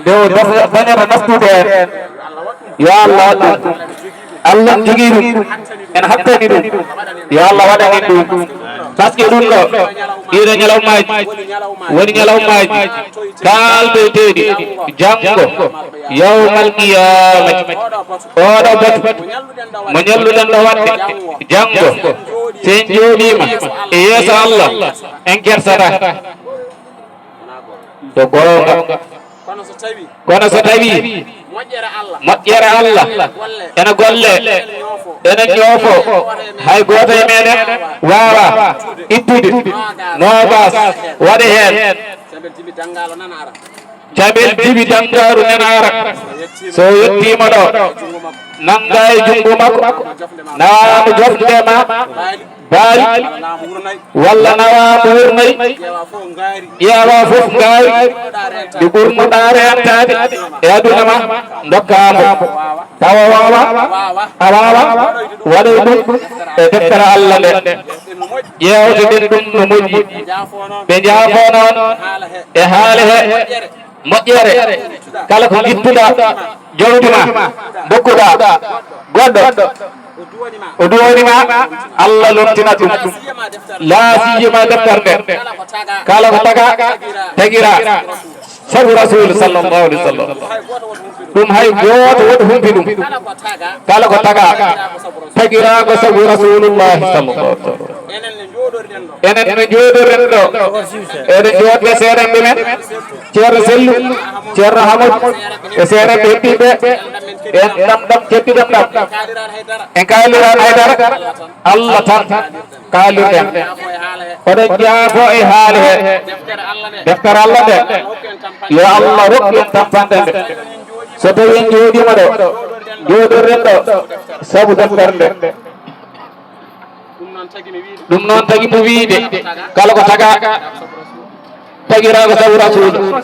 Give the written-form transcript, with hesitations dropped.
dew dañata naftude yo Allah waɗɗum Allah jogii ɗum en hattani ɗum yo Allah waɗan en ɗum par ce que ɗum ɗo ɗiɗo ñalawmaji woni ñalawmaji kaldoyteɗi janngo yawmal qiyamati oɗo batu mo ñalluɗen ɗo waɗde janngo sen jooɗima e yeeso Allah en kersata to gonga kono so tawi moƴƴere Allah ene golle ene ñoofo hay goto e meɗen wawa ittude nogas waɗa hen caɓel jibi dangaru nana ara so yettima ɗo nanga e jungo makko nawamo jofdema baali walla nawamo wurnayi ƴeewa foof ngaari ɗi ɓurnuɗa rentade e aduna ma dokkamo tawa wawa a wawa waɗoy ɗum e deftere Allah nde ƴewte ɗen ɗum no moƴƴi ɓe jaafo noon e haale he moƴƴere kala ko jittuɗa jawdi ma dokkuɗa goɗɗo o duwonima Allah lomtina ɗum laasiyima deftere nde kala ko taga tagira sabu rasul sallallahu alaihi wasallam ɗum hay goto woɗi humpi ɗum kala ko taga tagira ko sabu rasulullahi sallallahu alaihi wasallam enen no jooɗoren ɗo eɗen jooɗɓe seerenɓe men ceerno Sellu ceerno Hamadou e seerenɓe heddiɓe en ɗam keddiɗen ɗam en kaaliran haydara Allah tan kaalirɗen oɗen jaafo e haale he deftere Allah nde yo Allah rokku en tampande nde so tawi en jooɗima ɗo jooɗoren ɗo sabu deftere nde ɗum noon tagi mo wiide kala ko taga tagirago sabu rasul